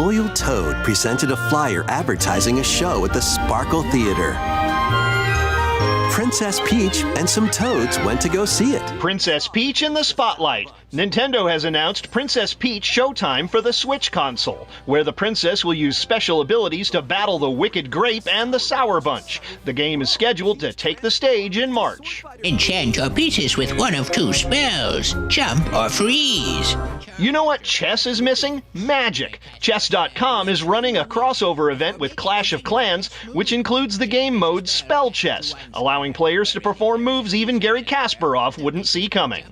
loyal toad presented a flyer advertising a show at the Sparkle Theater. Princess Peach and some toads went to go see it. Princess Peach in the spotlight. Nintendo has announced Princess Peach Showtime for the Switch console, where the princess will use special abilities to battle the Wicked Grape and the Sour Bunch. The game is scheduled to take the stage in March. Enchant your pieces with one of two spells, jump or freeze. You know what chess is missing? Magic. Chess.com is running a crossover event with Clash of Clans, which includes the game mode Spell Chess, allowing players to perform moves even Garry Kasparov wouldn't see coming.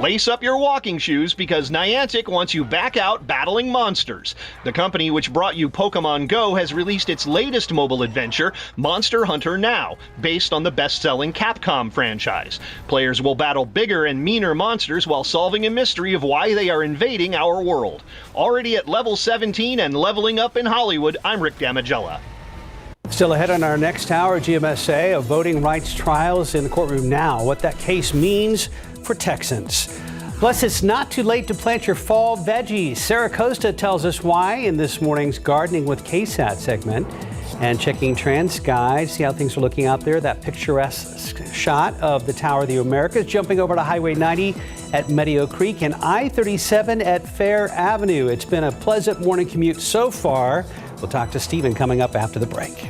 Lace up your walking shoes because Niantic wants you back out battling monsters. The company which brought you Pokemon Go has released its latest mobile adventure, Monster Hunter Now, based on the best-selling Capcom franchise. Players will battle bigger and meaner monsters while solving a mystery of why they are invading our world. Already at level 17 and leveling up in Hollywood, I'm Rick Damigella. Still ahead on our next hour, GMSA, of voting rights trials in the courtroom now, what that case means for Texans. Plus, it's not too late to plant your fall veggies. Sarah Costa tells us why in this morning's Gardening with KSAT segment. And checking TransGuide, see how things are looking out there. That picturesque shot of the Tower of the Americas, jumping over to Highway 90 at Meadow Creek and I-37 at Fair Avenue. It's been a pleasant morning commute so far. We'll talk to Stephen coming up after the break.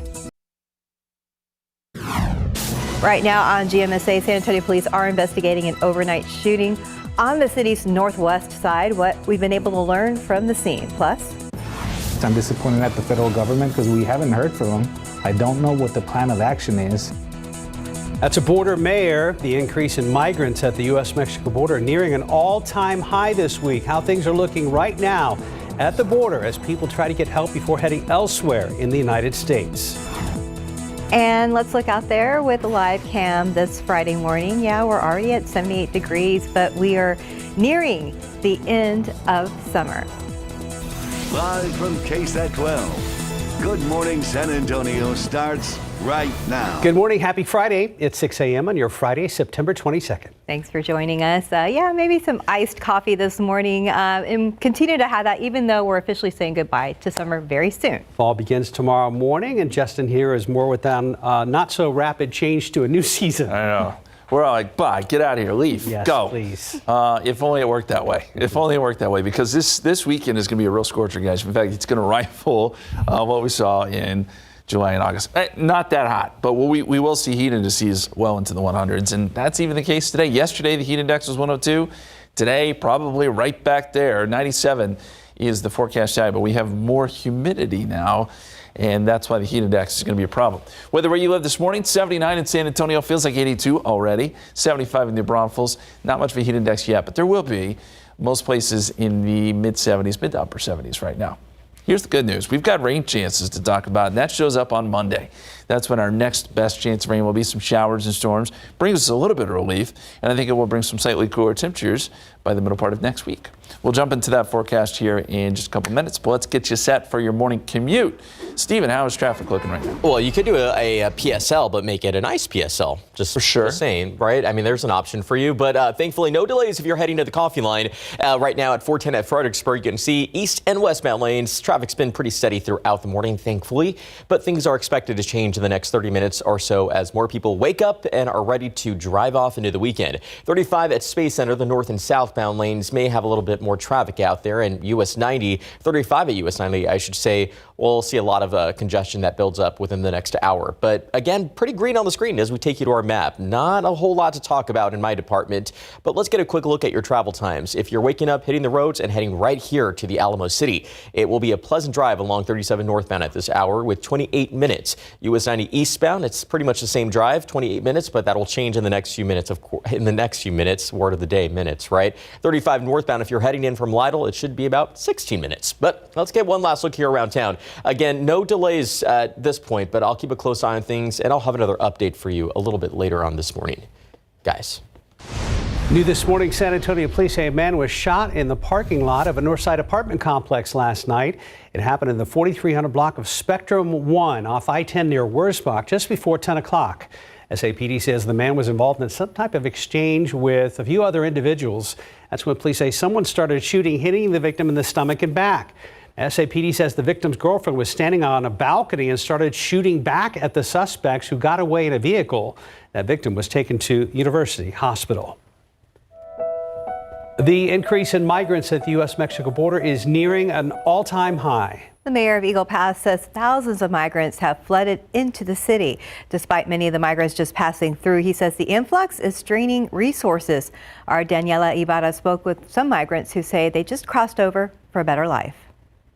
Right now on GMSA, San Antonio police are investigating an overnight shooting on the city's northwest side. What we've been able to learn from the scene. Plus, I'm disappointed at the federal government because we haven't heard from them. I don't know what the plan of action is. That's a border mayor. The increase in migrants at the U.S.-Mexico border nearing an all-time high this week. How things are looking right now at the border as people try to get help before heading elsewhere in the United States. And let's look out there with a live cam this Friday morning. Yeah, we're already at 78 degrees, but we are nearing the end of summer. Live from KSAT 12. Good Morning San Antonio starts right now. Good morning. Happy Friday. It's 6 a.m. on your Friday, September 22nd. Thanks for joining us. Yeah, maybe some iced coffee this morning and continue to have that even though we're officially saying goodbye to summer very soon. Fall begins tomorrow morning, and Justin here is more with not so rapid change to a new season. I know. We're all like, bye, get out of here, leave, yes, go. Please. If only it worked that way. If only it worked that way, because this weekend is going to be a real scorcher, guys. In fact, it's going to rival what we saw in July and August. Not that hot, but we will see heat indices well into the 100s, and that's even the case today. Yesterday, the heat index was 102. Today, probably right back there. 97 is the forecast high, but we have more humidity now, and that's why the heat index is going to be a problem. Weather where you live this morning, 79 in San Antonio, feels like 82 already. 75 in New Braunfels. Not much of a heat index yet, but there will be most places in the mid-70s, mid to upper 70s right now. Here's the good news. We've got rain chances to talk about, and that shows up on Monday. That's when our next best chance of rain will be. Some showers and storms. Brings us a little bit of relief, and I think it will bring some slightly cooler temperatures by the middle part of next week. We'll jump into that forecast here in just a couple minutes, but let's get you set for your morning commute. Stephen, how is traffic looking right now? Well, you could do a PSL, but make it a nice PSL. Just for sure. Saying, right? I mean, there's an option for you, but thankfully no delays if you're heading to the coffee line. Right now at 410 at Fredericksburg, you can see east and westbound lanes. Traffic's been pretty steady throughout the morning, thankfully, but things are expected to change in the next 30 minutes or so as more people wake up and are ready to drive off into the weekend. 35 at Space Center, the north and southbound lanes may have a little bit more traffic out there, and US 90, 35 at US 90, I should say, we'll see a lot of congestion that builds up within the next hour. But again, pretty green on the screen as we take you to our map. Not a whole lot to talk about in my department, but let's get a quick look at your travel times. If you're waking up, hitting the roads, and heading right here to the Alamo City, it will be a pleasant drive along 37 northbound at this hour with 28 minutes. US 90 eastbound, it's pretty much the same drive, 28 minutes, but that'll change in the next few minutes. Word of the day, minutes, right? 35 northbound, if you're heading in from Lytle, it should be about 16 minutes. But let's get one last look here around town. Again, no delays at this point, but I'll keep a close eye on things, and I'll have another update for you a little bit later on this morning. Guys. New this morning, San Antonio police say a man was shot in the parking lot of a Northside apartment complex last night. It happened in the 4300 block of Spectrum 1 off I-10 near Wurzbach just before 10 o'clock. SAPD says the man was involved in some type of exchange with a few other individuals. That's when police say someone started shooting, hitting the victim in the stomach and back. SAPD says the victim's girlfriend was standing on a balcony and started shooting back at the suspects, who got away in a vehicle. That victim was taken to University Hospital. The increase in migrants at the U.S.-Mexico border is nearing an all-time high. The mayor of Eagle Pass says thousands of migrants have flooded into the city. Despite many of the migrants just passing through, he says the influx is straining resources. Our Daniela Ibarra spoke with some migrants who say they just crossed over for a better life.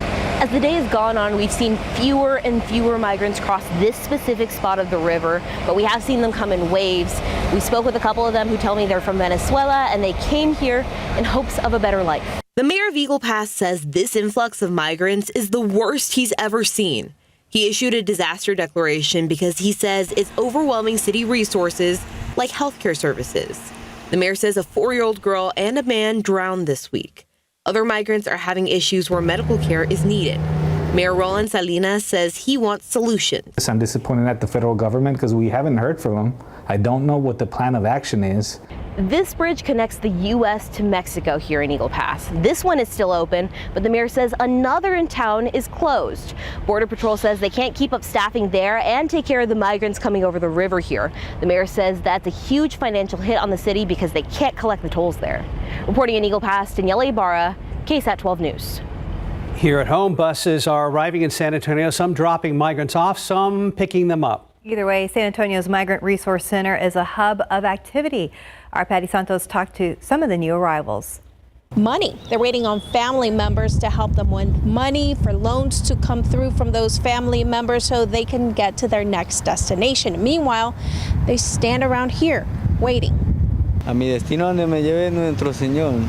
As the day has gone on, we've seen fewer and fewer migrants cross this specific spot of the river, but we have seen them come in waves. We spoke with a couple of them who tell me they're from Venezuela and they came here in hopes of a better life. The mayor of Eagle Pass says this influx of migrants is the worst he's ever seen. He issued a disaster declaration because he says it's overwhelming city resources like healthcare services. The mayor says a 4-year-old girl and a man drowned this week. Other migrants are having issues where medical care is needed. Mayor Roland Salinas says he wants solutions. I'm disappointed at the federal government because we haven't heard from them. I don't know what the plan of action is. This bridge connects the U.S. to Mexico here in Eagle Pass. This one is still open, but the mayor says another in town is closed. Border Patrol says they can't keep up staffing there and take care of the migrants coming over the river here. The mayor says that's a huge financial hit on the city because they can't collect the tolls there. Reporting in Eagle Pass, Daniela Ibarra, KSAT 12 News. Here at home, buses are arriving in San Antonio, some dropping migrants off, some picking them up. Either way, San Antonio's Migrant Resource Center is a hub of activity. Our Patty Santos talked to some of the new arrivals. Money. They're waiting on family members to help them with money, for loans to come through from those family members so they can get to their next destination. Meanwhile, they stand around here waiting. A mi destino donde me lleve nuestro Señor.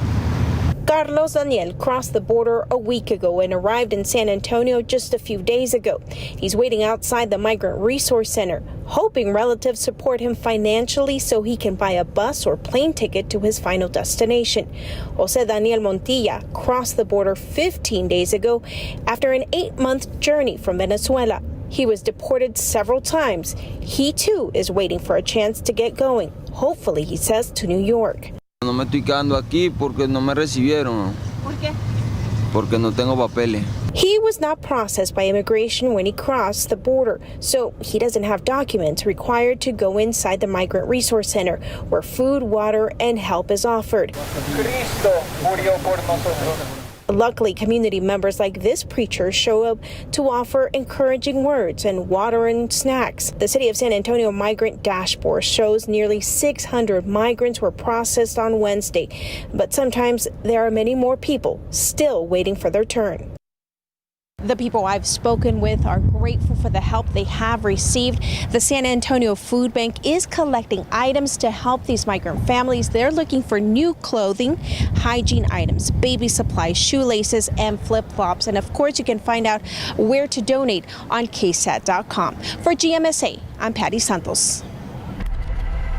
Carlos Daniel crossed the border a week ago and arrived in San Antonio just a few days ago. He's waiting outside the Migrant Resource Center, hoping relatives support him financially so he can buy a bus or plane ticket to his final destination. Jose Daniel Montilla crossed the border 15 days ago after an 8-month journey from Venezuela. He was deported several times. He too is waiting for a chance to get going, hopefully, he says, to New York. No me estoy quedando aquí porque no me recibieron. ¿Por qué? Porque no tengo papeles. He was not processed by immigration when he crossed the border, so he doesn't have documents required to go inside the Migrant Resource Center, where food, water, and help is offered. Luckily, community members like this preacher show up to offer encouraging words and water and snacks. The City of San Antonio Migrant Dashboard shows nearly 600 migrants were processed on Wednesday, but sometimes there are many more people still waiting for their turn. The people I've spoken with are grateful for the help they have received. The San Antonio Food Bank is collecting items to help these migrant families. They're looking for new clothing, hygiene items, baby supplies, shoelaces, and flip-flops. And of course, you can find out where to donate on KSAT.com. For GMSA, I'm Patty Santos.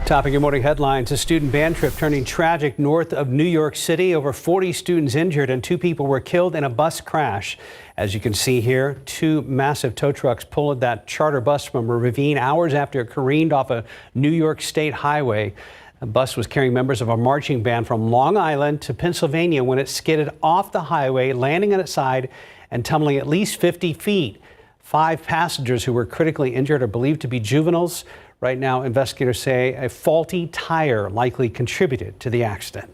Topping your morning headlines, a student band trip turning tragic north of New York City. Over 40 students injured and 2 people were killed in a bus crash. As you can see here, 2 massive tow trucks pulled that charter bus from a ravine hours after it careened off a New York State highway. The bus was carrying members of a marching band from Long Island to Pennsylvania when it skidded off the highway, landing on its side and tumbling at least 50 feet. 5 passengers who were critically injured are believed to be juveniles. Right now, investigators say a faulty tire likely contributed to the accident.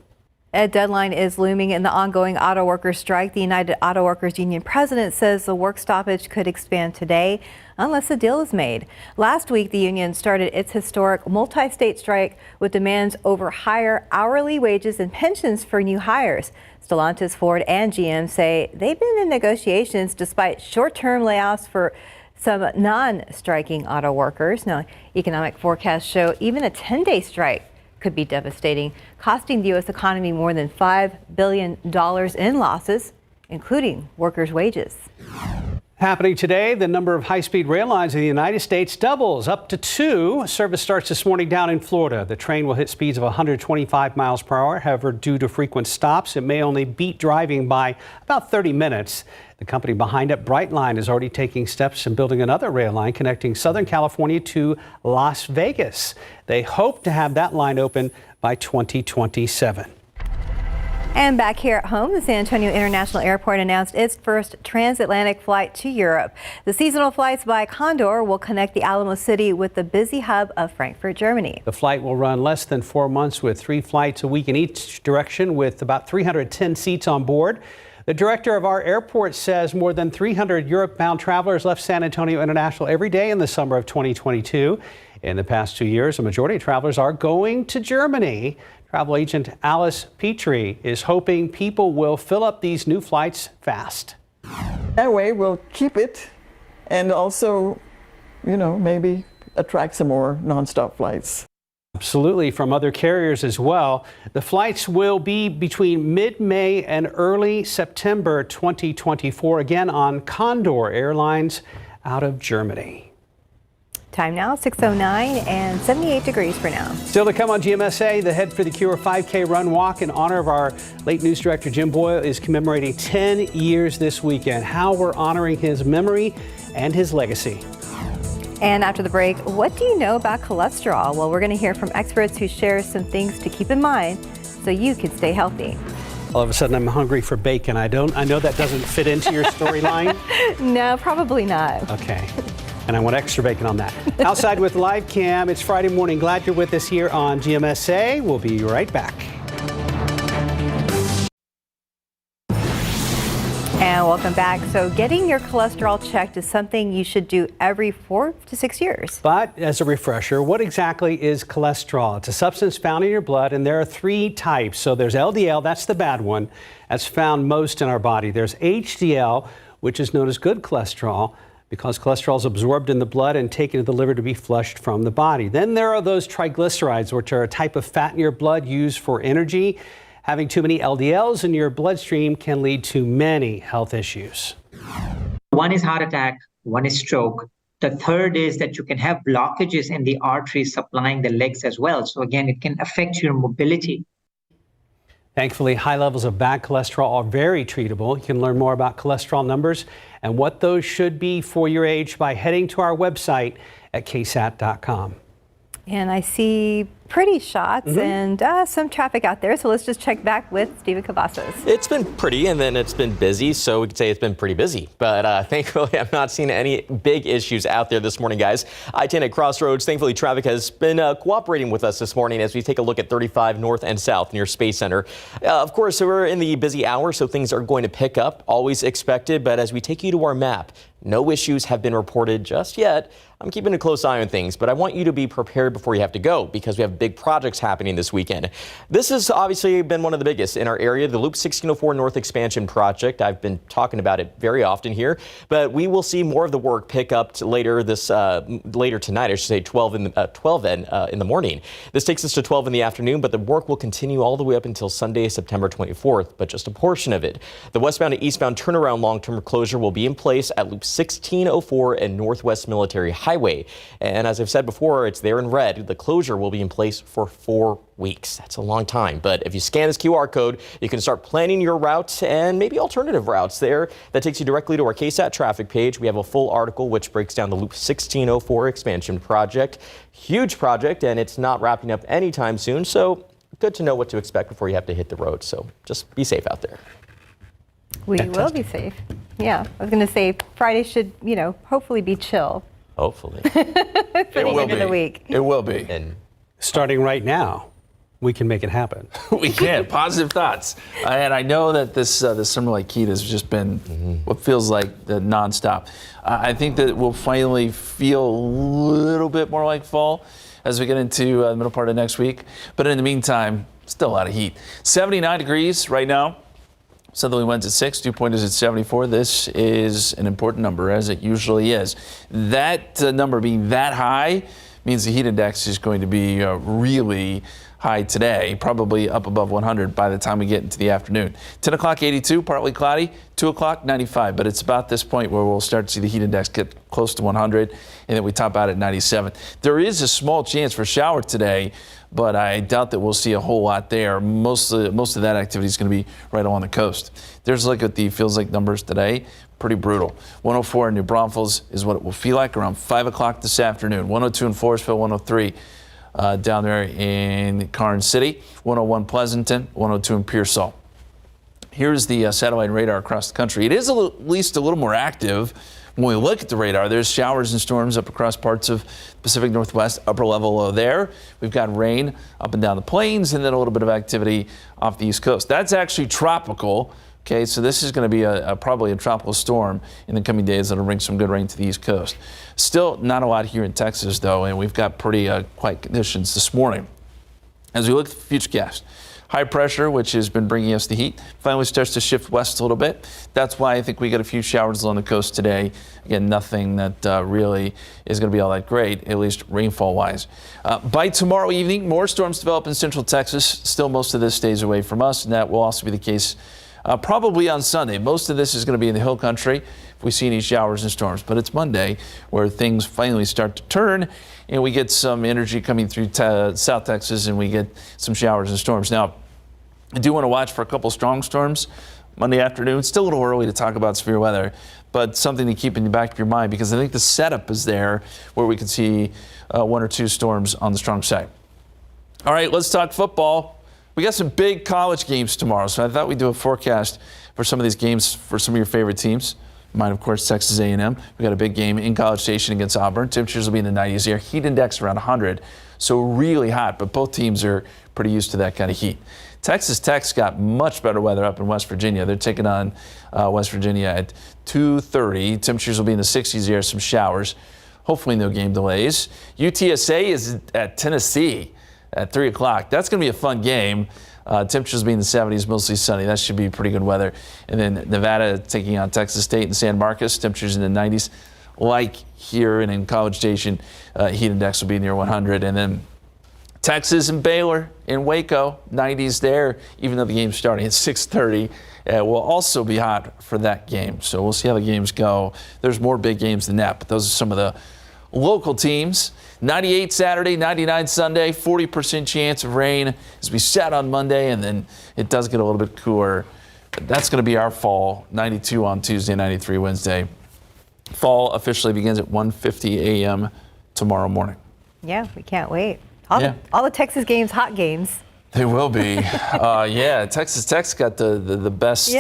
A deadline is looming in the ongoing auto workers strike. The United Auto Workers Union president says the work stoppage could expand today unless a deal is made. Last week, the union started its historic multi-state strike with demands over higher hourly wages and pensions for new hires. Stellantis, Ford, and GM say they've been in negotiations despite short-term layoffs for some non-striking auto workers. Now, economic forecasts show even a 10-day strike could be devastating, costing the U.S. economy more than $5 billion in losses, including workers' wages. Happening today, the number of high-speed rail lines in the United States doubles up to 2. Service starts this morning down in Florida. The train will hit speeds of 125 miles per hour. However, due to frequent stops, it may only beat driving by about 30 minutes. The company behind it, Brightline, is already taking steps in building another rail line connecting Southern California to Las Vegas. They hope to have that line open by 2027. And back here at home, the San Antonio International Airport announced its first transatlantic flight to Europe. The seasonal flights by Condor will connect the Alamo City with the busy hub of Frankfurt, Germany. The flight will run less than 4 months with 3 flights a week in each direction with about 310 seats on board. The director of our airport says more than 300 Europe-bound travelers left San Antonio International every day in the summer of 2022. In the past 2 years, a majority of travelers are going to Germany. Travel agent Alice Petrie is hoping people will fill up these new flights fast. That way we'll keep it and also, maybe attract some more nonstop flights. Absolutely, from other carriers as well. The flights will be between mid-May and early September 2024, again on Condor Airlines out of Germany. Time now, 6:09 and 78 degrees for now. Still to come on GMSA, the Head for the Cure 5K run walk in honor of our late news director Jim Boyle is commemorating 10 years this weekend. How we're honoring his memory and his legacy. And after the break, what do you know about cholesterol? Well, we're going to hear from experts who share some things to keep in mind so you can stay healthy. All of a sudden, I'm hungry for bacon. I know that doesn't fit into your storyline. No, probably not. Okay. And I want extra bacon on that. Outside with Live Cam, it's Friday morning. Glad you're with us here on GMSA. We'll be right back. And welcome back. So getting your cholesterol checked is something you should do every 4 to 6 years. But as a refresher, what exactly is cholesterol? It's a substance found in your blood, and there are 3 types. So there's LDL, that's the bad one. That's found most in our body. There's HDL, which is known as good cholesterol, because cholesterol is absorbed in the blood and taken to the liver to be flushed from the body. Then there are those triglycerides, which are a type of fat in your blood used for energy. Having too many LDLs in your bloodstream can lead to many health issues. One is heart attack, one is stroke. The third is that you can have blockages in the arteries supplying the legs as well. So again, it can affect your mobility. Thankfully, high levels of bad cholesterol are very treatable. You can learn more about cholesterol numbers and what those should be for your age by heading to our website at ksat.com. And I see pretty shots and some traffic out there. So let's just check back with Steven Cavazos. It's been pretty and then it's been busy. So we could say it's been pretty busy. But thankfully, I'm not seeing any big issues out there this morning, guys. I-10 at Crossroads. Thankfully, traffic has been cooperating with us this morning as we take a look at 35 north and south near Space Center. Of course, we're in the busy hour, so things are going to pick up. Always expected. But as we take you to our map, no issues have been reported just yet. I'm keeping a close eye on things, but I want you to be prepared before you have to go because we have big projects happening this weekend. This has obviously been one of the biggest in our area, the Loop 1604 North Expansion Project. I've been talking about it very often here, but we will see more of the work pick up later tonight, I should say 12 in the morning. This takes us to 12 in the afternoon, but the work will continue all the way up until Sunday, September 24th, but just a portion of it. The westbound to eastbound turnaround long-term closure will be in place at Loop 1604 and Northwest Military Highway. And as I've said before, it's there in red. The closure will be in place for 4 weeks. That's a long time. But if you scan this QR code, you can start planning your route and maybe alternative routes there. That takes you directly to our KSAT traffic page. We have a full article which breaks down the Loop 1604 expansion project. Huge project, and it's not wrapping up anytime soon. So good to know what to expect before you have to hit the road. So just be safe out there. We will be safe. Yeah, I was going to say Friday should, hopefully be chill. Hopefully. For the end of the week. It will be. And starting right now, we can make it happen. We can. Positive thoughts. And I know that this summer like heat has just been what feels like the nonstop. I think that we'll finally feel a little bit more like fall as we get into the middle part of next week. But in the meantime, still a lot of heat. 79 degrees right now. Southerly winds at 6, dew point is at 74. This is an important number, as it usually is. That number being that high means the heat index is going to be really high today, probably up above 100 by the time we get into the afternoon. 10 o'clock, 82, partly cloudy. 2 o'clock, 95. But it's about this point where we'll start to see the heat index get close to 100, and then we top out at 97. There is a small chance for shower today, but I doubt that we'll see a whole lot there. Most of that activity is going to be right along the coast. There's a look at the feels like numbers today. Pretty brutal. 104 in New Braunfels is what it will feel like around 5 o'clock this afternoon. 102 in Forestville, 103 down there in Karnes City, 101 Pleasanton, 102 in Pearsall. Here's the satellite radar across the country. It is at least a little more active. When we look at the radar, there's showers and storms up across parts of Pacific Northwest, upper level low there. We've got rain up and down the plains, and then a little bit of activity off the East Coast. That's actually tropical. Okay, so this is going to be probably a tropical storm in the coming days that'll bring some good rain to the East Coast. Still not a lot here in Texas, though, and we've got pretty quiet conditions this morning. As we look at the futurecast, high pressure, which has been bringing us the heat, finally starts to shift west a little bit. That's why I think we got a few showers along the coast today. Again, nothing that really is going to be all that great, at least rainfall-wise. By tomorrow evening, more storms develop in central Texas. Still, most of this stays away from us, and that will also be the case probably on Sunday. Most of this is going to be in the hill country if we see any showers and storms. But it's Monday where things finally start to turn and we get some energy coming through South Texas and we get some showers and storms. Now, I do want to watch for a couple strong storms Monday afternoon. It's still a little early to talk about severe weather, but something to keep in the back of your mind because I think the setup is there where we can see 1 or 2 storms on the strong side. All right, let's talk football. We got some big college games tomorrow, so I thought we'd do a forecast for some of these games for some of your favorite teams. Mine, of course, Texas A&M. We got a big game in College Station against Auburn. Temperatures will be in the 90s here. Heat index around 100, so really hot, but both teams are pretty used to that kind of heat. Texas Tech's got much better weather up in West Virginia. They're taking on West Virginia at 2:30. Temperatures will be in the 60s here, some showers. Hopefully no game delays. UTSA is at Tennessee at 3 o'clock. That's going to be a fun game. Temperatures being in the 70s, mostly sunny. That should be pretty good weather. And then Nevada taking on Texas State in San Marcos. Temperatures in the 90s. Like here and in College Station, heat index will be near 100. And then Texas and Baylor in Waco, 90s there, even though the game's starting at 6:30. Will also be hot for that game. So we'll see how the games go. There's more big games than that, but those are some of the local teams. 98 Saturday, 99 Sunday, 40% chance of rain as we sat on Monday, and then it does get a little bit cooler. That's going to be our fall. 92 on Tuesday, 93 Wednesday. Fall officially begins at 1:50 a.m. tomorrow morning. Yeah, we can't wait. All the Texas games, hot games. They will be. Texas Tech's got the best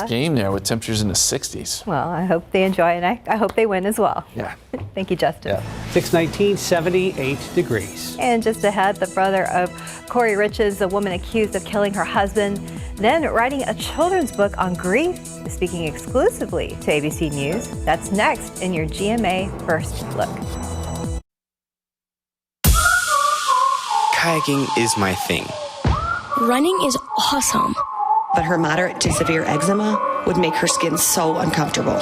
game there with temperatures in the 60s. Well, I hope they enjoy it, and I hope they win as well. Yeah. Thank you, Justin. Yeah. 619, 78 degrees. And just ahead, the brother of Corey Riches, the woman accused of killing her husband, then writing a children's book on grief, is speaking exclusively to ABC News. That's next in your GMA First Look. Kayaking is my thing. Running is awesome. But her moderate to severe eczema would make her skin so uncomfortable.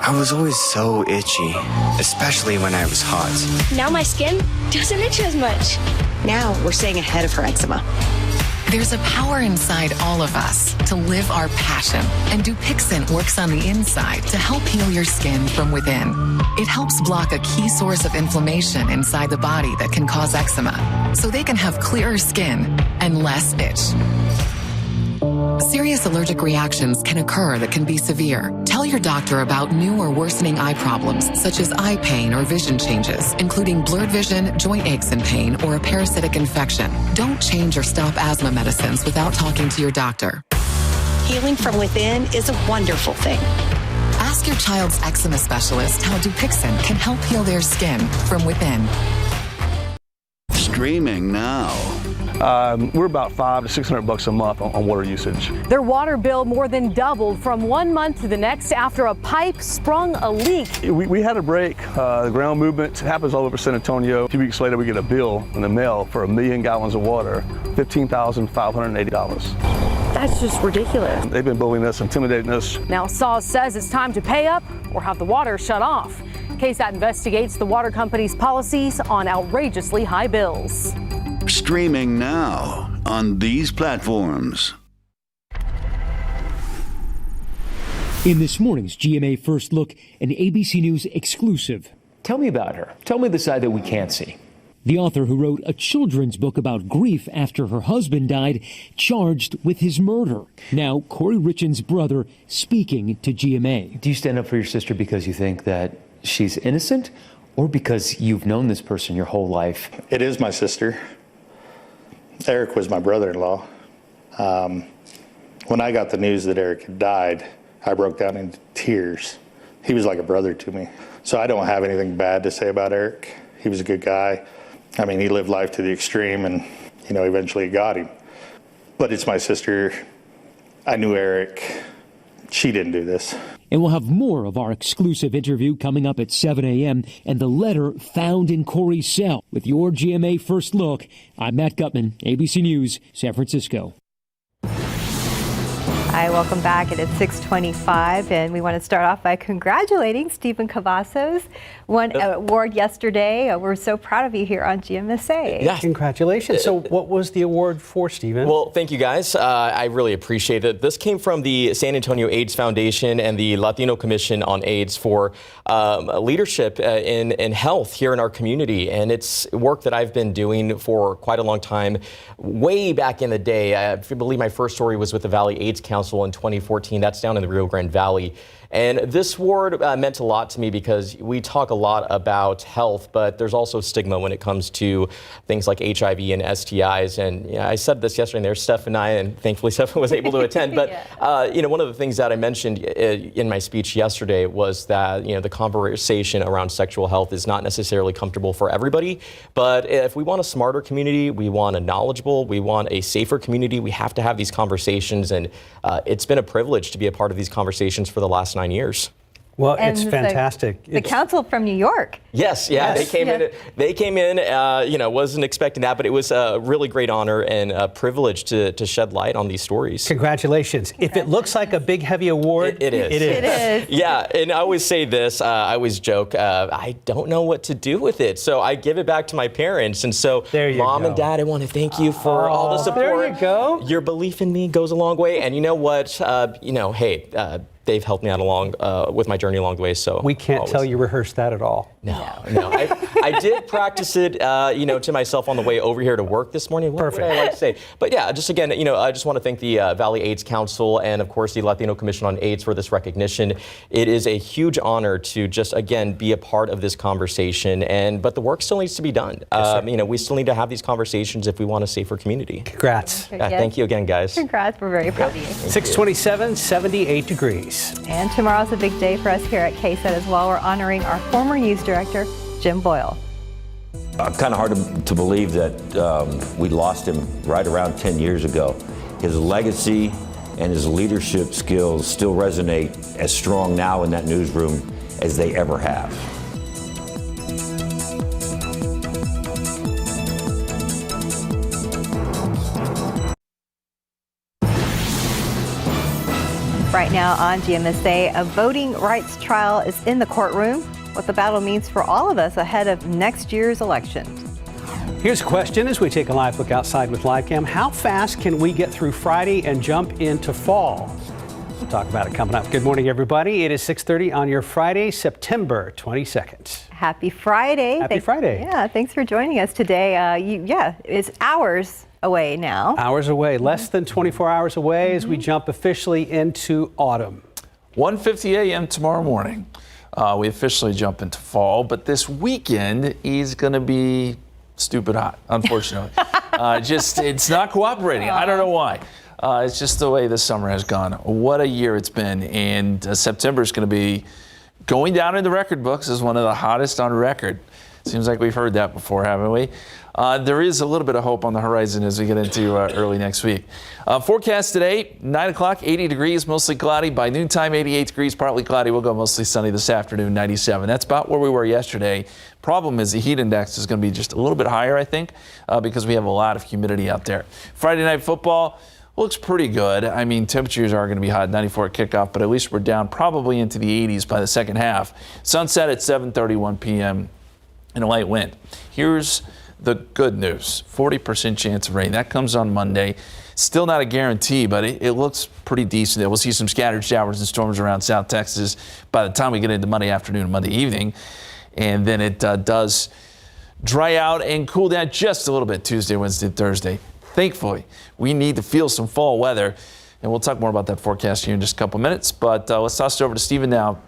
I was always so itchy, especially when I was hot. Now my skin doesn't itch as much. Now we're staying ahead of her eczema. There's a power inside all of us to live our passion, and Dupixent works on the inside to help heal your skin from within. It helps block a key source of inflammation inside the body that can cause eczema, so they can have clearer skin and less itch. Serious allergic reactions can occur that can be severe. Tell your doctor about new or worsening eye problems, such as eye pain or vision changes, including blurred vision, joint aches and pain, or a parasitic infection. Don't change or stop asthma medicines without talking to your doctor. Healing from within is a wonderful thing. Ask your child's eczema specialist how Dupixent can help heal their skin from within. Streaming now. We're about $500 to $600 a month on water usage. Their water bill more than doubled from 1 month to the next after a pipe sprung a leak. We had a break. The ground movement happens all over San Antonio. 2 weeks later, we get a bill in the mail for 1 million gallons of water, $15,580. That's just ridiculous. They've been bullying us, intimidating us. Now SAWS says it's time to pay up or have the water shut off. KSAT investigates the water company's policies on outrageously high bills. streaming now on these platforms. In this morning's GMA First Look, an ABC News exclusive. Tell me about her. Tell me the side that we can't see. The author who wrote a children's book about grief after her husband died, charged with his murder. Now, Corey Richins' brother speaking to GMA. Do you stand up for your sister because you think that she's innocent, or because you've known this person your whole life? It is my sister. Eric was my brother-in-law. When I got the news that Eric had died, I broke down into tears. He was like a brother to me. So I don't have anything bad to say about Eric. He was a good guy. I mean, he lived life to the extreme and, eventually it got him. But it's my sister. I knew Eric. She didn't do this. And we'll have more of our exclusive interview coming up at 7 a.m. and the letter found in Corey's cell. With your GMA First Look, I'm Matt Gutman, ABC News, San Francisco. Hi, welcome back. It is 6:25, and we want to start off by congratulating Stephen Cavazos. Won an award yesterday. We're so proud of you here on GMSA. Yeah. Congratulations. So what was the award for, Stephen? Well, thank you, guys. I really appreciate it. This came from the San Antonio AIDS Foundation and the Latino Commission on AIDS for leadership in health here in our community. And it's work that I've been doing for quite a long time. Way back in the day, I believe my first story was with the Valley AIDS Council in 2014. That's down in the Rio Grande Valley. And this award meant a lot to me because we talk a lot about health, but there's also stigma when it comes to things like HIV and STIs. And I said this yesterday, and there's Steph and I, and thankfully Steph was able to attend. But one of the things that I mentioned in my speech yesterday was that the conversation around sexual health is not necessarily comfortable for everybody. But if we want a smarter community, we want a knowledgeable, we want a safer community, we have to have these conversations. And it's been a privilege to be a part of these conversations for the last 9 years. Well, And it's fantastic. The council from New York. Yes, they came in, wasn't expecting that, but it was a really great honor and a privilege to shed light on these stories. Congratulations. If it looks like a big, heavy award, it is. It is. Yeah, and I always say this, I always joke, I don't know what to do with it, so I give it back to my parents. And so, Mom and Dad, I want to thank you for all the support. There you go. Your belief in me goes a long way, and you know what, they've helped me out along with my journey along the way. So we can't tell you rehearsed that at all. No. I did practice it, to myself on the way over here to work this morning. What would I like to say? But yeah, just again, I just want to thank the Valley AIDS Council and of course the Latino Commission on AIDS for this recognition. It is a huge honor to just again be a part of this conversation. but the work still needs to be done. We still need to have these conversations if we want a safer community. Congrats. Thank you again, guys. Congrats. We're very proud of you. 627, 78 degrees. And tomorrow's a big day for us here at KSAT as well. We're honoring our former news director, Jim Boyle. Kind of hard to believe that we lost him right around 10 years ago. His legacy and his leadership skills still resonate as strong now in that newsroom as they ever have. Right now on GMSA, a voting rights trial is in the courtroom. What the battle means for all of us ahead of next year's elections. Here's a question as we take a live look outside with LiveCam. How fast can we get through Friday and jump into fall? We'll talk about it coming up. Good morning, everybody. It is 6:30 on your Friday, September 22nd. Happy Friday. Happy Friday. Yeah, thanks for joining us today. It's hours away now. Hours away, less than 24 hours away as we jump officially into autumn. 1:50 a.m. tomorrow morning. We officially jump into fall, but this weekend is going to be stupid hot, unfortunately. It's not cooperating. I don't know why. It's just the way this summer has gone. What a year it's been. And September is going to be going down in the record books as one of the hottest on record. Seems like we've heard that before, haven't we? There is a little bit of hope on the horizon as we get into early next week. Forecast today, 9 o'clock, 80 degrees, mostly cloudy. By noontime, 88 degrees, partly cloudy. We'll go mostly sunny this afternoon, 97. That's about where we were yesterday. Problem is the heat index is going to be just a little bit higher, I think, because we have a lot of humidity out there. Friday night football looks pretty good. I mean, temperatures are going to be hot, 94 at kickoff, but at least we're down probably into the 80s by the second half. Sunset at 7:31 p.m. and a light wind. Here's the good news, 40% chance of rain. That comes on Monday. Still not a guarantee, but it looks pretty decent. We'll see some scattered showers and storms around South Texas by the time we get into Monday afternoon and Monday evening. And then it does dry out and cool down just a little bit Tuesday, Wednesday, Thursday. Thankfully, we need to feel some fall weather. And we'll talk more about that forecast here in just a couple minutes. But let's toss it over to Stephen now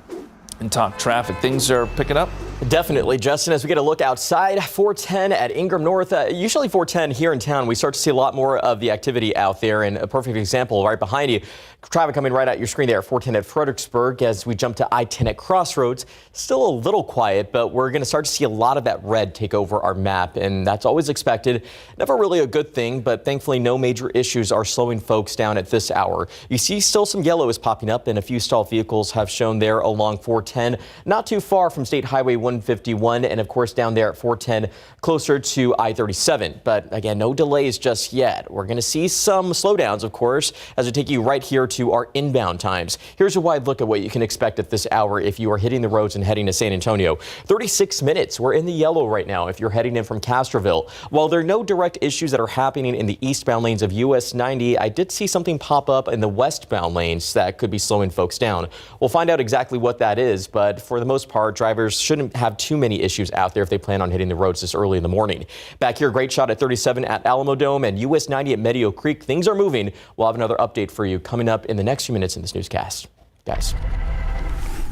and talk traffic. Things are picking up. Definitely, Justin. As we get a look outside, 410 at Ingram North. Usually 410 here in town, we start to see a lot more of the activity out there. And a perfect example right behind you, traffic coming right at your screen there at 410 at Fredericksburg. As we jump to I-10 at Crossroads, still a little quiet, but we're going to start to see a lot of that red take over our map. And that's always expected. Never really a good thing, but thankfully no major issues are slowing folks down at this hour. You see still some yellow is popping up, and a few stalled vehicles have shown there along 410, not too far from State Highway 151, and of course down there at 410 closer to I-37. But again, no delays just yet. We're going to see some slowdowns, of course, as we take you right here to our inbound times. Here's a wide look at what you can expect at this hour if you are hitting the roads and heading to San Antonio. 36 minutes. We're in the yellow right now if you're heading in from Castroville. While there are no direct issues that are happening in the eastbound lanes of US 90, I did see something pop up in the westbound lanes that could be slowing folks down. We'll find out exactly what that is, but for the most part, drivers shouldn't have too many issues out there if they plan on hitting the roads this early in the morning. Back here, great shot at 37 at Alamo Dome and US 90 at Medio Creek. Things are moving. We'll have another update for you coming up in the next few minutes in this newscast. Guys.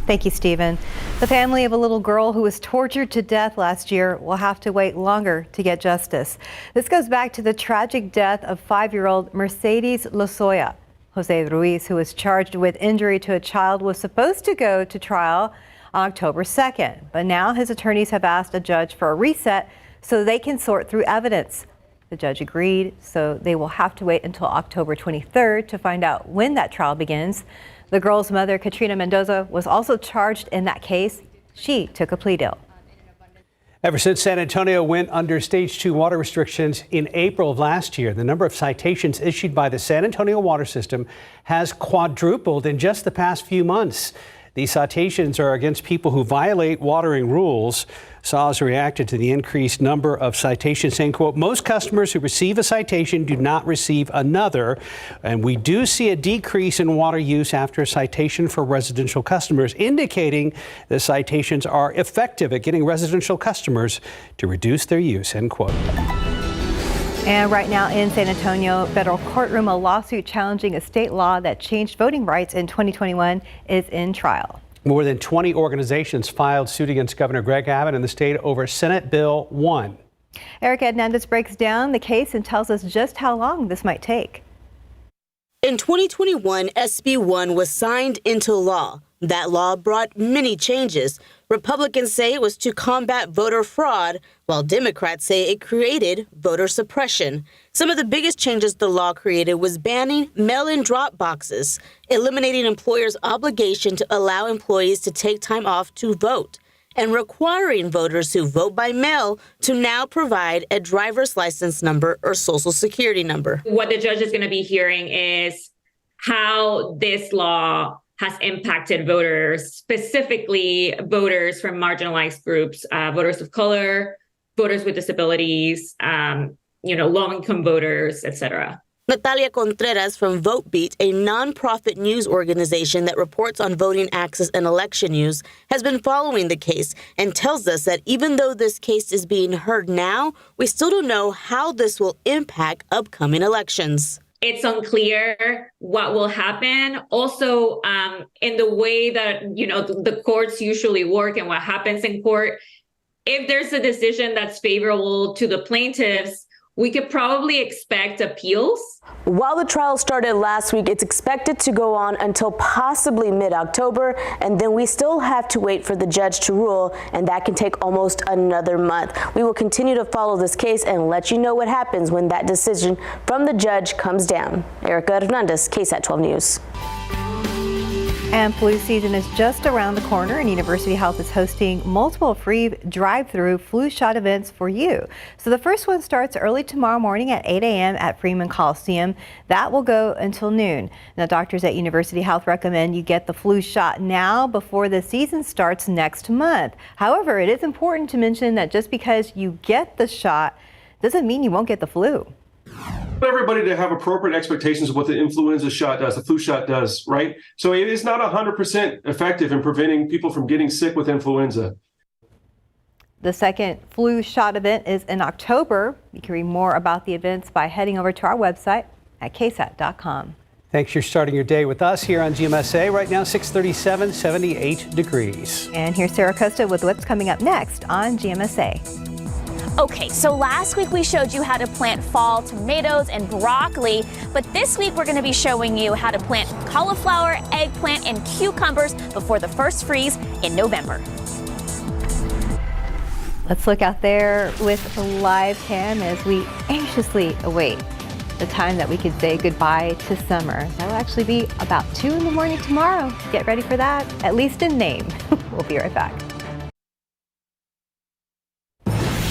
Thank you, Stephen. The family of a little girl who was tortured to death last year will have to wait longer to get justice. This goes back to the tragic death of 5-year-old Mercedes Lozoya. Jose Ruiz, who was charged with injury to a child, was supposed to go to trial on October 2nd. But now his attorneys have asked a judge for a reset so they can sort through evidence. The judge agreed, so they will have to wait until October 23rd to find out when that trial begins. The girl's mother, Katrina Mendoza, was also charged in that case. She took a plea deal. Ever since San Antonio went under Stage 2 water restrictions in April of last year, the number of citations issued by the San Antonio water system has quadrupled in just the past few months. These citations are against people who violate watering rules. SAWS reacted to the increased number of citations, saying, quote, most customers who receive a citation do not receive another. And we do see a decrease in water use after a citation for residential customers, indicating the citations are effective at getting residential customers to reduce their use, end quote. And right now in San Antonio federal courtroom, a lawsuit challenging a state law that changed voting rights in 2021 is in trial. More than 20 organizations filed suit against Governor Greg Abbott in the state over Senate Bill 1. Erica Hernandez breaks down the case and tells us just how long this might take. In 2021, SB 1 was signed into law. That law brought many changes. Republicans say it was to combat voter fraud, while Democrats say it created voter suppression. Some of the biggest changes the law created was banning mail-in drop boxes, eliminating employers' obligation to allow employees to take time off to vote, and requiring voters who vote by mail to now provide a driver's license number or social security number. What the judge is going to be hearing is how this law has impacted voters, specifically voters from marginalized groups, voters of color, voters with disabilities, low-income voters, etc. Natalia Contreras from VoteBeat, a nonprofit news organization that reports on voting access and election news, has been following the case and tells us that even though this case is being heard now, we still don't know how this will impact upcoming elections. It's unclear what will happen. Also, in the way that, the courts usually work and what happens in court, if there's a decision that's favorable to the plaintiffs, we could probably expect appeals. While the trial started last week, it's expected to go on until possibly mid-October, and then we still have to wait for the judge to rule, and that can take almost another month. We will continue to follow this case and let you know what happens when that decision from the judge comes down. Erica Hernandez, KSAT 12 News. And flu season is just around the corner, and University Health is hosting multiple free drive-through flu shot events for you. So the first one starts early tomorrow morning at 8 a.m. at Freeman Coliseum. That will go until noon. Now, doctors at University Health recommend you get the flu shot now before the season starts next month. However, it is important to mention that just because you get the shot doesn't mean you won't get the flu. Everybody to have appropriate expectations of what the influenza shot does, the flu shot does, right? So it is not 100% effective in preventing people from getting sick with influenza. The second flu shot event is in October. You can read more about the events by heading over to our website at ksat.com. Thanks for starting your day with us here on GMSA. Right now, 637, 78 degrees. And here's Sarah Costa with what's coming up next on GMSA. Okay, so last week we showed you how to plant fall tomatoes and broccoli, but this week we're going to be showing you how to plant cauliflower, eggplant, and cucumbers before the first freeze in November. Let's look out there with a live cam as we anxiously await the time that we could say goodbye to summer. That'll actually be about 2 in the morning tomorrow. Get ready for that, at least in name. We'll be right back.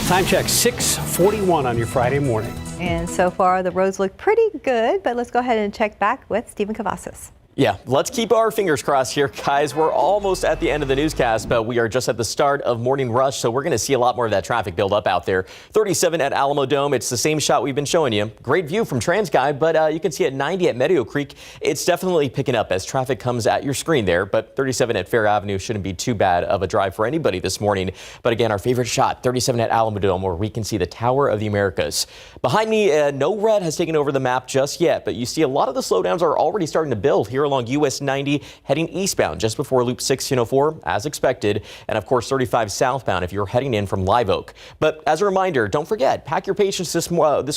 Time check, 6:41 on your Friday morning. And so far, the roads look pretty good, but let's go ahead and check back with Stephen Cavazos. Yeah, let's keep our fingers crossed here, guys. We're almost at the end of the newscast, but we are just at the start of morning rush, so we're going to see a lot more of that traffic build up out there. 37 at Alamo Dome. It's the same shot we've been showing you. Great view from TransGuide, but you can see at 90 at Meadow Creek. It's definitely picking up as traffic comes at your screen there, but 37 at Fair Avenue shouldn't be too bad of a drive for anybody this morning. But again, our favorite shot, 37 at Alamo Dome, where we can see the Tower of the Americas. Behind me, no red has taken over the map just yet, but you see a lot of the slowdowns are already starting to build here along US 90. Heading eastbound just before Loop 1604, as expected, and of course 35 southbound if you're heading in from Live Oak. But as a reminder, don't forget, pack your patience this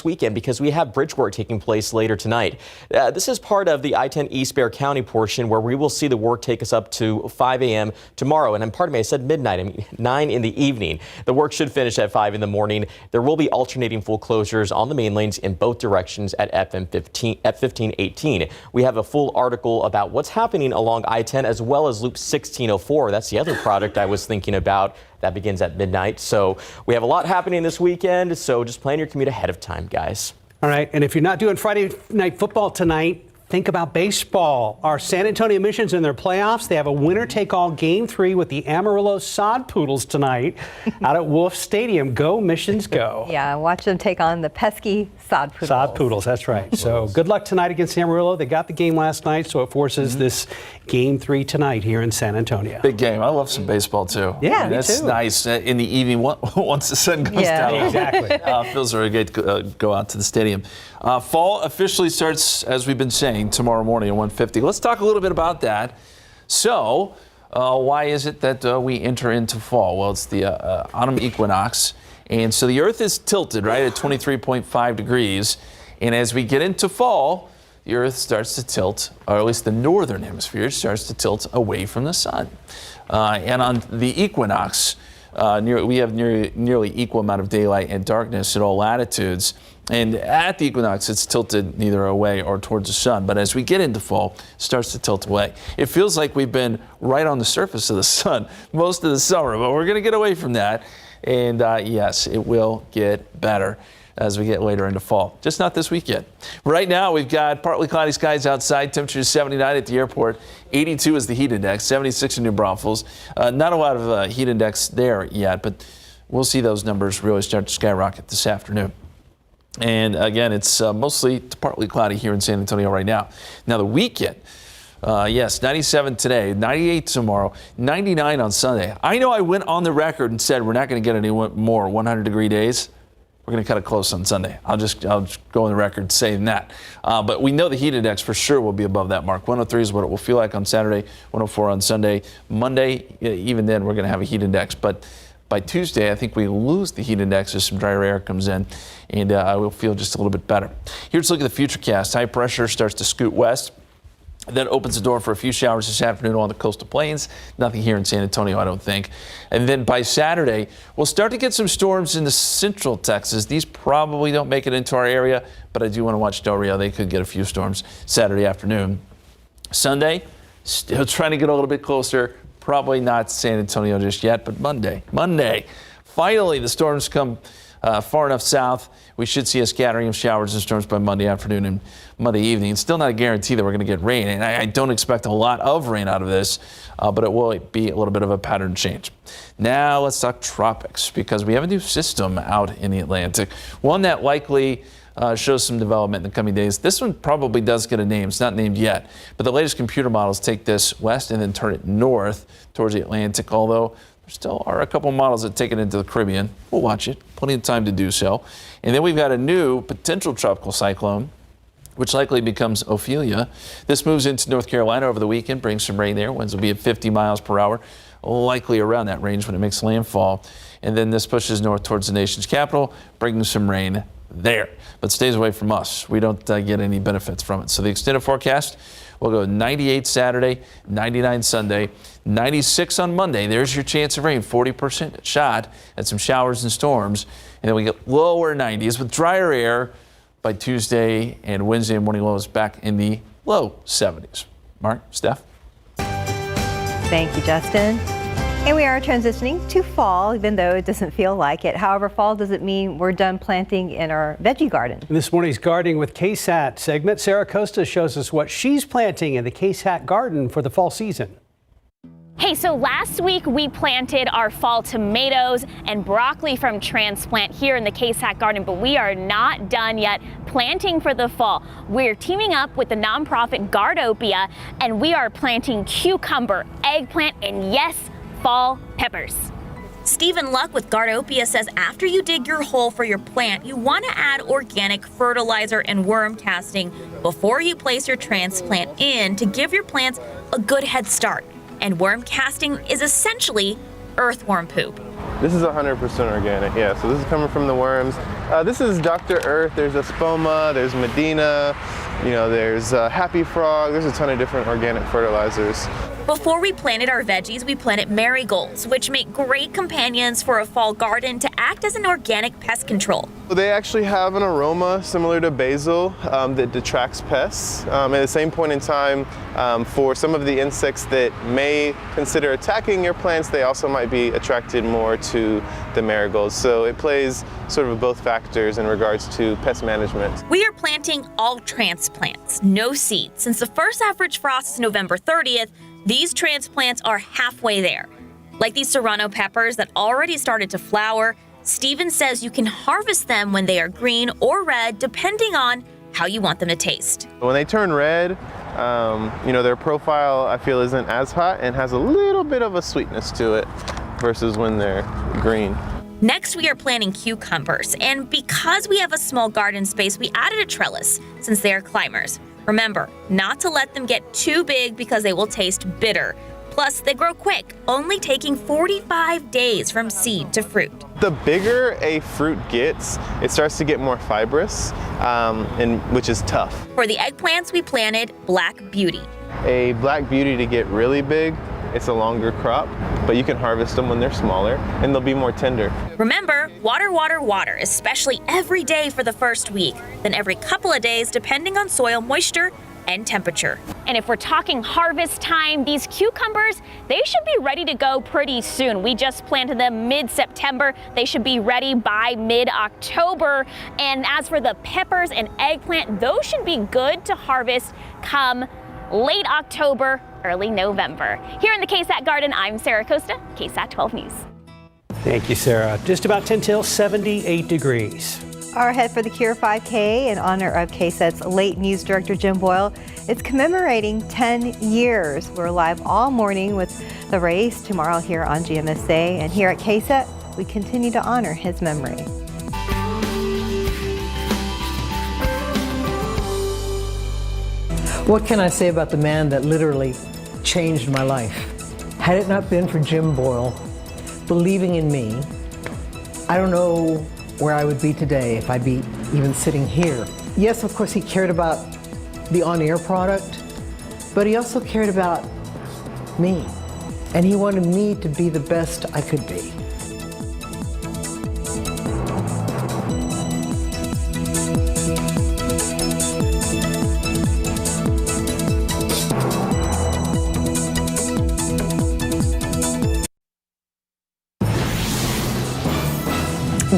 weekend because we have bridge work taking place later tonight. This is part of the I-10 East Bexar County portion where we will see the work take us up to 5 a.m. tomorrow. And pardon me, I said midnight, I mean 9 in the evening. The work should finish at 5 in the morning. There will be alternating full closures on the main lanes in both directions at FM 1518. We have a full article about what's happening along I-10 as well as Loop 1604. That's the other product I was thinking about. That begins at midnight. So we have a lot happening this weekend. So just plan your commute ahead of time, guys. All right. And if you're not doing Friday night football tonight, think about baseball. Our San Antonio Missions in their playoffs. They have a winner-take-all Game 3 with the Amarillo Sod Poodles tonight out at Wolf Stadium. Go Missions, go. Yeah, watch them take on the pesky Sod Poodles. Sod Poodles, that's right. So good luck tonight against Amarillo. They got the game last night, so it forces this Game 3 tonight here in San Antonio. Big game. I love some baseball, too. Yeah, me that's too. Nice in the evening once the sun goes down. Exactly. Feels very good to go out to the stadium. Fall officially starts, as we've been saying, tomorrow morning at 1:50. Let's talk a little bit about that. So, why is it that we enter into fall? Well, it's the autumn equinox, and so the Earth is tilted, right, at 23.5 degrees. And as we get into fall, the Earth starts to tilt, or at least the northern hemisphere starts to tilt away from the sun. And on the equinox, we have nearly equal amount of daylight and darkness at all latitudes. And at the equinox, it's tilted neither away or towards the sun. But as we get into fall, it starts to tilt away. It feels like we've been right on the surface of the sun most of the summer, but we're going to get away from that. And yes, it will get better as we get later into fall. Just not this weekend. Right now, we've got partly cloudy skies outside. Temperature is 79 at the airport. 82 is the heat index. 76 in New Braunfels. Not a lot of heat index there yet, but we'll see those numbers really start to skyrocket this afternoon. And again, it's mostly partly cloudy here in San Antonio right now. Now the weekend, yes, 97 today, 98 tomorrow, 99 on Sunday. I know I went on the record and said we're not going to get any more 100-degree days. We're going to cut it close on Sunday. I'll just go on the record saying that. But we know the heat index for sure will be above that mark. 103 is what it will feel like on Saturday, 104 on Sunday. Monday, even then, we're going to have a heat index. But by Tuesday, I think we lose the heat index as some drier air comes in, and I will feel just a little bit better. Here's a look at the futurecast. High pressure starts to scoot west. That opens the door for a few showers this afternoon on the coastal plains. Nothing here in San Antonio, I don't think. And then by Saturday, we'll start to get some storms into central Texas. These probably don't make it into our area, but I do want to watch Del Rio. They could get a few storms Saturday afternoon. Sunday, Still trying to get a little bit closer. Probably not San Antonio just yet, but Monday. Finally, the storms come far enough south. We should see a scattering of showers and storms by Monday afternoon and Monday evening. It's still not a guarantee that we're going to get rain, and I don't expect a lot of rain out of this, but it will be a little bit of a pattern change. Now let's talk tropics, because we have a new system out in the Atlantic, one that likely shows some development in the coming days. This one probably does get a name. It's not named yet, but the latest computer models take this west and then turn it north towards the Atlantic, although there still are a couple models that take it into the Caribbean. We'll watch it. Plenty of time to do so. And then we've got a new potential tropical cyclone, which likely becomes Ophelia. This moves into North Carolina over the weekend, brings some rain there. Winds will be at 50 miles per hour, likely around that range when it makes landfall. And then this pushes north towards the nation's capital, bringing some rain there, but stays away from us. We don't get any benefits from it. So the extended forecast will go 98 Saturday, 99 Sunday, 96 on Monday. There's your chance of rain, 40% shot at some showers and storms. And then we get lower 90s with drier air by Tuesday and Wednesday morning lows back in the low 70s. Mark, Steph. Thank you, Justin. And we are transitioning to fall, even though it doesn't feel like it. However, fall doesn't mean we're done planting in our veggie garden. In this morning's Gardening with KSAT segment, Sarah Costa shows us what she's planting in the KSAT garden for the fall season. Hey, so last week we planted our fall tomatoes and broccoli from transplant here in the KSAT garden, but we are not done yet planting for the fall. We're teaming up with the nonprofit Gardopia, and we are planting cucumber, eggplant, and yes, fall peppers. Stephen Luck with Gardopia says after you dig your hole for your plant, you want to add organic fertilizer and worm casting before you place your transplant in to give your plants a good head start. And worm casting is essentially earthworm poop. This is 100% organic, yeah, so this is coming from the worms. This is Dr. Earth, there's Espoma, there's Medina, there's Happy Frog, there's a ton of different organic fertilizers. Before we planted our veggies, we planted marigolds, which make great companions for a fall garden to act as an organic pest control. They actually have an aroma similar to basil that detracts pests. At the same point in time, for some of the insects that may consider attacking your plants, they also might be attracted more to the marigolds. So it plays sort of both factors in regards to pest management. We are planting all transplants, no seeds. Since the first average frost is November 30th, these transplants are halfway there. Like these serrano peppers that already started to flower, Stephen says you can harvest them when they are green or red, depending on how you want them to taste. When they turn red, their profile I feel isn't as hot and has a little bit of a sweetness to it versus when they're green. Next, we are planting cucumbers, and because we have a small garden space, we added a trellis since they are climbers. Remember, not to let them get too big because they will taste bitter. Plus, they grow quick, only taking 45 days from seed to fruit. The bigger a fruit gets, it starts to get more fibrous, which is tough. For the eggplants, we planted Black Beauty. A Black Beauty to get really big, it's a longer crop, but you can harvest them when they're smaller and they'll be more tender. Remember, water, water, water, especially every day for the first week, then every couple of days depending on soil moisture and temperature. And if we're talking harvest time, these cucumbers, they should be ready to go pretty soon. We just planted them mid-September. They should be ready by mid-October. And as for the peppers and eggplant, those should be good to harvest come late October, early November. Here in the KSAT garden, I'm Sarah Costa, KSAT 12 News. Thank you, Sarah. Just about 10 till 78 degrees. Our head for the Cure 5K in honor of KSAT's late news director, Jim Boyle. It's commemorating 10 years. We're live all morning with the race tomorrow here on GMSA. And here at KSAT, we continue to honor his memory. What can I say about the man that literally changed my life? Had it not been for Jim Boyle believing in me, I don't know where I would be today, if I'd be even sitting here. Yes, of course, he cared about the on-air product, but he also cared about me. And he wanted me to be the best I could be.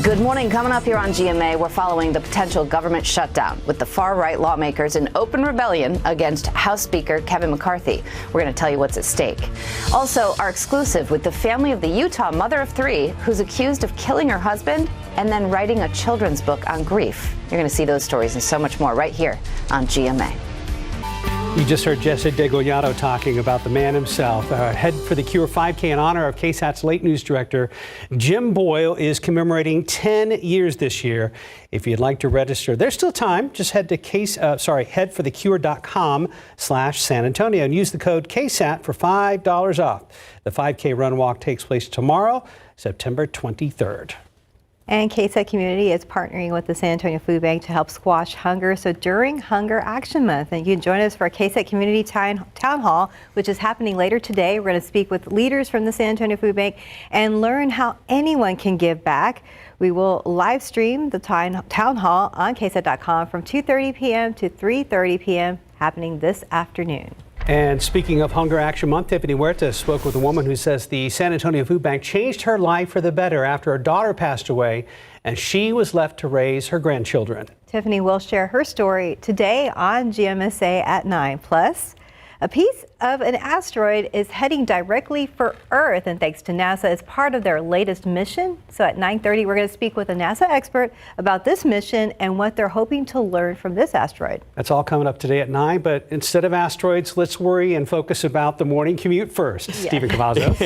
Good morning. Coming up here on GMA, we're following the potential government shutdown with the far-right lawmakers in open rebellion against House Speaker Kevin McCarthy. We're going to tell you what's at stake. Also, our exclusive with the family of the Utah mother of 3 who's accused of killing her husband and then writing a children's book on grief. You're going to see those stories and so much more right here on GMA. You just heard Jesse Degollado talking about the man himself. Head for the Cure 5K in honor of KSAT's late news director. Jim Boyle is commemorating 10 years this year. If you'd like to register, there's still time. Just head to headforthecure.com/San Antonio and use the code KSAT for $5 off. The 5K run walk takes place tomorrow, September 23rd. And KSAT Community is partnering with the San Antonio Food Bank to help squash hunger. So during Hunger Action Month, and you can join us for a KSAT Community Town Hall, which is happening later today. We're going to speak with leaders from the San Antonio Food Bank and learn how anyone can give back. We will live stream the town hall on KSAT.com from 2:30 p.m. to 3:30 p.m. happening this afternoon. And speaking of Hunger Action Month, Tiffany Huerta spoke with a woman who says the San Antonio Food Bank changed her life for the better after her daughter passed away and she was left to raise her grandchildren. Tiffany will share her story today on GMSA at 9. Plus, a piece of an asteroid is heading directly for Earth, and thanks to NASA, it's part of their latest mission. So at 9:30, we're going to speak with a NASA expert about this mission and what they're hoping to learn from this asteroid. That's all coming up today at 9, but instead of asteroids, let's worry and focus about the morning commute first. Yeah. Stephen Cavazos.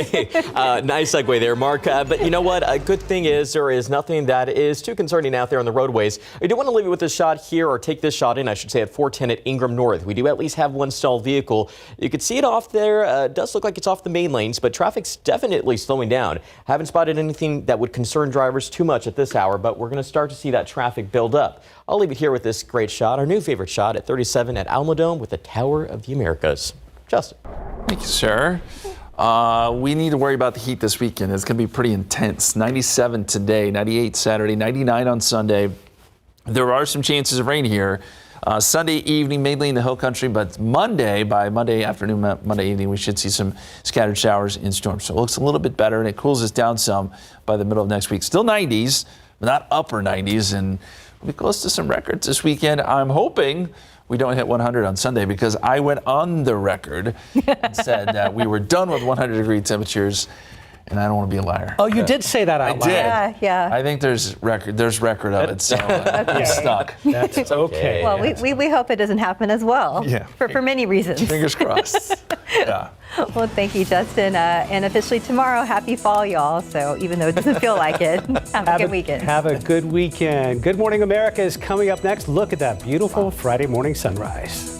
Nice segue there, Mark. But you know what? A good thing is there is nothing that is too concerning out there on the roadways. I do want to leave you with this shot here, or take this shot in, I should say, at 410 at Ingram North. We do at least have one stalled vehicle. You can see it off there. It does look like it's off the main lanes, but traffic's definitely slowing down. Haven't spotted anything that would concern drivers too much at this hour, but we're going to start to see that traffic build up. I'll leave it here with this great shot, our new favorite shot at 37 at Alamodome with the Tower of the Americas. Justin. Thank you, sir. We need to worry about the heat this weekend. It's going to be pretty intense. 97 today, 98 Saturday, 99 on Sunday. There are some chances of rain here. Sunday evening, mainly in the hill country, but by Monday afternoon, Monday evening, we should see some scattered showers and storms. So it looks a little bit better, and it cools us down some by the middle of next week. Still 90s, but not upper 90s, and we'll be close to some records this weekend. I'm hoping we don't hit 100 on Sunday, because I went on the record and said that we were done with 100-degree temperatures. And I don't want to be a liar. Oh, you did say that out loud. Yeah, yeah. I think there's record of it, so I'm stuck. That's okay. Well, we hope it doesn't happen as well. Yeah. For many reasons. Fingers crossed. Yeah. Well, thank you, Justin. And officially tomorrow, happy fall, y'all. So even though it doesn't feel like it, have a good weekend. Have a good weekend. Good Morning America is coming up next. Look at that beautiful Friday morning sunrise.